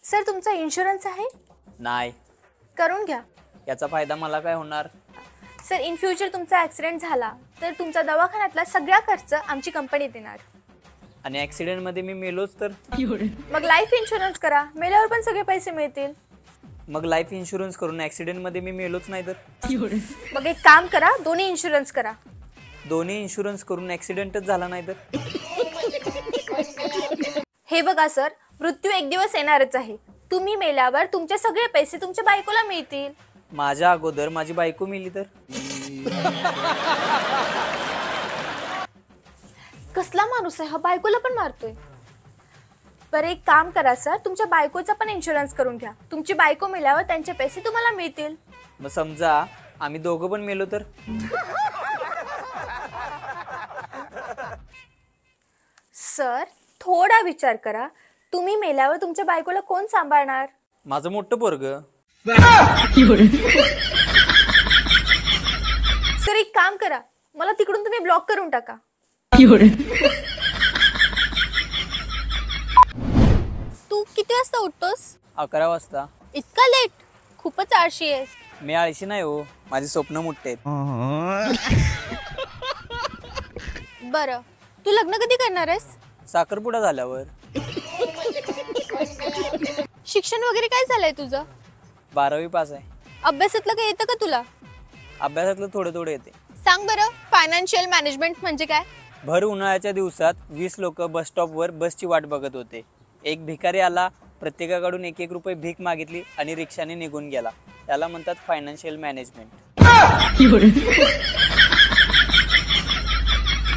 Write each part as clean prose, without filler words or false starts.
Sir तुमचा insurance आहे? नाही. करून घ्या. याचा फायदा मला काय होणार? सर इन फ्युचर तुमचा ॲक्सिडेंट झाला तर तुमचा दवाखान्यातला सगळा खर्च आमची कंपनी देणार. आणि ॲक्सिडेंट मध्ये मी मेलोच तर? मग लाईफ इन्शुरन्स करा, मेल्यावर पण सगळे पैसे मिळतील. मग लाईफ इन्शुरन्स करून ॲक्सिडेंट मध्ये मी मेलोच नाही तर? मग एक काम करा, दोन्ही इन्शुरन्स करा. दोन्ही इन्शुरन्स करून ॲक्सिडेंटच झाला नाही तर? हे बघा सर, मृत्यू एक दिवस येणारच आहे. तुम्ही मेल्यावर तुमचे सगळे पैसे तुमच्या बायकोला मिळतील. माझ्या अगोदर माझी बायको मेली तर? कसला माणूस आहे हा, बायकोला पण मारतोय. बरं एक काम करा सर, तुमच्या बायकोचा पण इन्शुरन्स करून घ्या. तुमची बायको मेल्यावर त्यांचे पैसे तुम्हाला मिळतील. मग समजा आम्ही दोघं पण मेलो तर? सर थोडा विचार करा, तुम्ही मेल्यावर तुमच्या बायकोला कोण सांभाळणार? माझं मोठं पोरग. सर एक काम करा, मला तिकडून तुम्ही ब्लॉक करून टाका. तू किती वाजता उठतोस? 11 वाजता. इतका लेट? खूपच आळशी आहेस. मी आळशी नाही हो, माझी स्वप्न मोठे आहेत. बरं तू लग्न कधी करणार आहेस? साखरपुडा झाल्यावर. शिक्षण वगैरे काय झालंय तुझं? 12वी पास आहे. अभ्यासातलं काय येतं का तुला? अभ्यासातलं थोडं थोडं येते. सांग बरं, फायनान्शियल मॅनेजमेंट म्हणजे काय? भर उन्हाळ्याच्या दिवसात 20 लोक बस स्टॉपवर बसची वाट बघत होते. एक भिकारी आला, प्रत्येकाकडून 1-1 रुपये भीक मागितली आणि रिक्षाने निघून गेला. त्याला म्हणतात फायनान्शियल मॅनेजमेंट.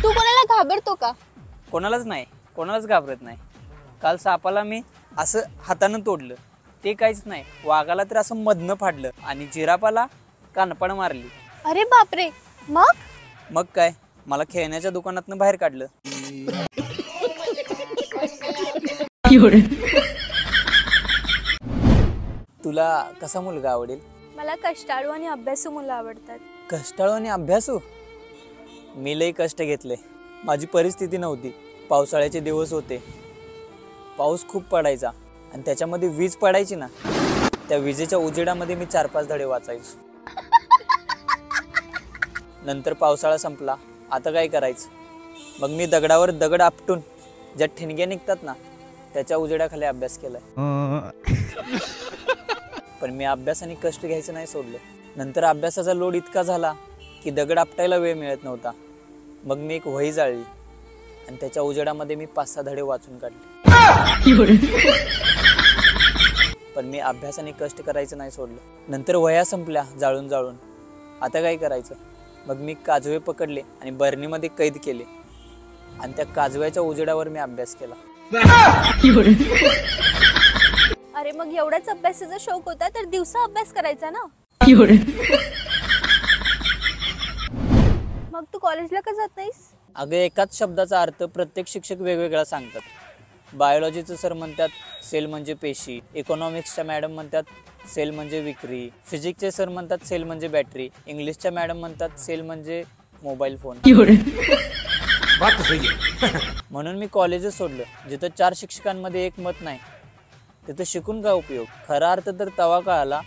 तू कोणाला घाबरतो का? कोणालाच नाही, कोणालाच घाबरत नाही. काल सापाला मी असं हातानं तोडलं, ते काहीच नाही. वाघाला तर असं मधनं फाडलं आणि जिराफाला कानपण मारली. अरे बापरे. मग काय, मला खेळण्याच्या दुकानातनं बाहेर काढलं. तुला कसा मुलगा आवडेल? मला कष्टाळू आणि अभ्यासू मुलं आवडतात. कष्टाळू आणि अभ्यासू? मी लई कष्ट घेतले. माझी परिस्थिती नव्हती. पावसाळ्याचे दिवस होते, पाऊस खूप पडायचा आणि त्याच्यामध्ये वीज पडायची ना, त्या विजेच्या उजेडामध्ये मी 4-5 धडे वाचायचो. नंतर पावसाळा संपला, आता काय करायचं? मग मी दगडावर दगड आपटून ज्या ठिणग्या निघतात ना, त्याच्या उजेडाखाली अभ्यास केलाय. पण मी अभ्यास आणि कष्ट घ्यायचं नाही सोडलं. नंतर अभ्यासाचा लोड इतका झाला की दगड आपटायला वेळ मिळत नव्हता. मग मी एक वही जाळली आणि त्याच्या उजेडामध्ये मी 5-6 धडे वाचून काढले. पण मी अभ्यास आणि कष्ट करायचं नाही सोडलं. नंतर वह्या संपल्या जाळून जाळून. आता काय करायचं? मग मी काजवे पकडले आणि बरणीमध्ये कैद केले आणि त्या काजव्याच्या उजेडावर मी अभ्यास केला. अरे मग एवढाच अभ्यासाचा शौक होता तर दिवसा अभ्यास करायचा ना. मग तू कॉलेजला का जात नाहीस? अगं एकाच शब्दाचा अर्थ प्रत्येक शिक्षक वेगवेगळा सांगतात. बायोलॉजीचं सर म्हणतात सेल म्हणजे पेशी, इकॉनॉमिक्सच्या मॅडम म्हणतात सेल म्हणजे विक्री, फिजिक्सचे सर म्हणतात सेल म्हणजे बॅटरी, इंग्लिशच्या मॅडम म्हणतात सेल म्हणजे मोबाईल फोन. म्हणून मी कॉलेजच सोडलं. जिथं 4 शिक्षकांमध्ये एक मत नाही तिथं शिकून काय उपयोग? खरा अर्थ तर तवा कळाला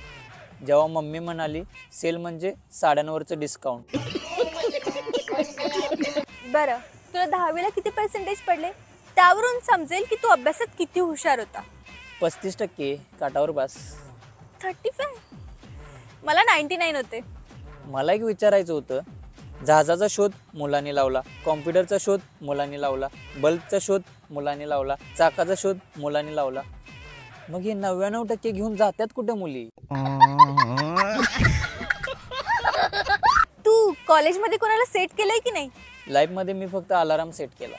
जेव्हा मम्मी म्हणाली सेल म्हणजे साड्यांवरचं डिस्काउंट. बरं तुला 10वीला किती पर्सेंटेज पडले? त्यावरून समजेल की तू अभ्यासात किती हुशार होता. 35% काटावर बस. 35? मला 99 होते. मला एक विचारायचं होतं, जहाजाचा शोध मुलांनी लावला, कॉम्प्युटरचा शोध मुलांनी लावला, बल्बचा शोध मुलांनी लावला, चाकाचा शोध मुलांनी लावला. मग हे 99% घेऊन जातात कुठं मुली? तू कॉलेजमध्ये कोणाला सेट केलंय की नाही? लाईफ मध्ये मी फक्त अलार्म सेट केला.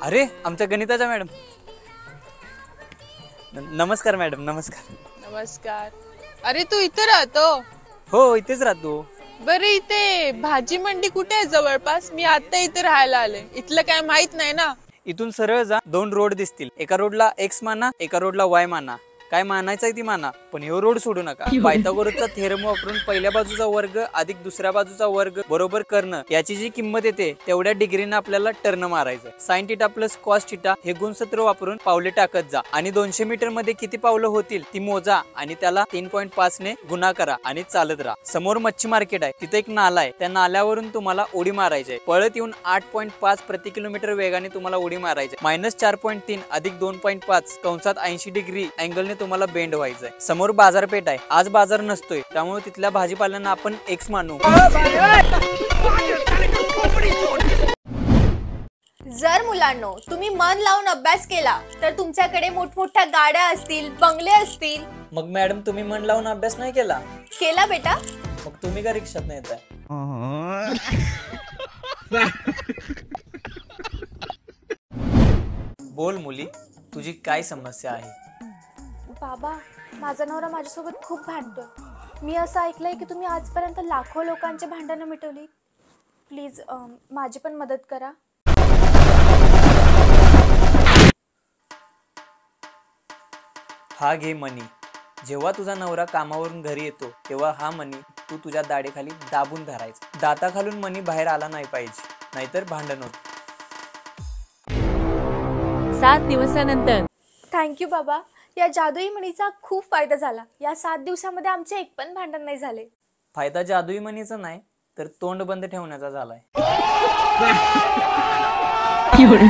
अरे आमच्या गणिताच्या मॅडम. नमस्कार मॅडम. नमस्कार. नमस्कार. अरे तू इथे राहतो? हो इथेच राहतो. बरं इथे भाजी मंडी कुठे आहे जवळपास? मी आता इथे राहायला आले. इथलं काय माहित नाही ना. इथून सरळ जा, 2 रोड दिसतील. एका रोडला X माना, एका रोडला Y माना. काय मानायचंय ती माना, पण हे रोड सोडू नका. पायथागोरसचा थेरम वापरून पहिल्या बाजूचा वर्ग अधिक दुसऱ्या बाजूचा वर्ग बरोबर करणं याची जी किंमत येते तेवढ्या डिग्रीनं आपल्याला टर्न मारायचं. Sine theta plus cos theta हे गुणसूत्र वापरून पावले टाकत जा आणि 200 मीटर मध्ये किती पावलं होतील ती मोजा आणि त्याला 3.5 ने गुणा करा आणि चालत राहा. समोर मच्छी मार्केट आहे, तिथे एक नाला आहे, त्या नाल्यावरून तुम्हाला उडी मारायची आहे. पळत येऊन 8.5 प्रति किलोमीटर वेगाने तुम्हाला उडी मारायची. -4.3 अधिक 2.5 कंसात 80 डिग्री अँगलने तुम्हाला बेंड व्हायचंय. समोर बाजारपेठ आहे, आज बाजार नसतोय, त्यामुळे तिथल्या भाजीपाल्यांना आपण एक्स मानू. जर मुलांनो तुम्ही मन लावून अभ्यास केला तर तुमच्याकडे मोठमोठ्या गाड्या असतील, बंगले असतील. मग मॅडम तुम्ही मन लावून अभ्यास नाही केला? केला बेटा? मग तुम्ही का रिक्षात नाही येताय? बोल मुली, तुझी काय समस्या आहे? बाबा, माझा नवरा माझ्यासोबत खूप भांडतोय. मी असं ऐकलंय की तुम्ही आजपर्यंत लाखो लोकांचे भांडणं मिटवली. प्लीज माझी पण मदत करा. हा घे मनी. जेव्हा तुझा नवरा कामावरून घरी येतो तेव्हा हा मनी तू तुझ्या दाढेखाली दाबून धरायचा. दाताखालून मनी बाहेर आला नाही पाहिजे, नाहीतर भांडण होत. 7 दिवसानंतर. थँक्यू बाबा, या जादुई मणीचा खूप फायदा झाला. या 7 दिवसामध्ये आमचे एक पण भांडण नाही झाले. फायदा जादुई मनीचा नाही तर तोंड बंद ठेवण्याचा झालाय. एवढं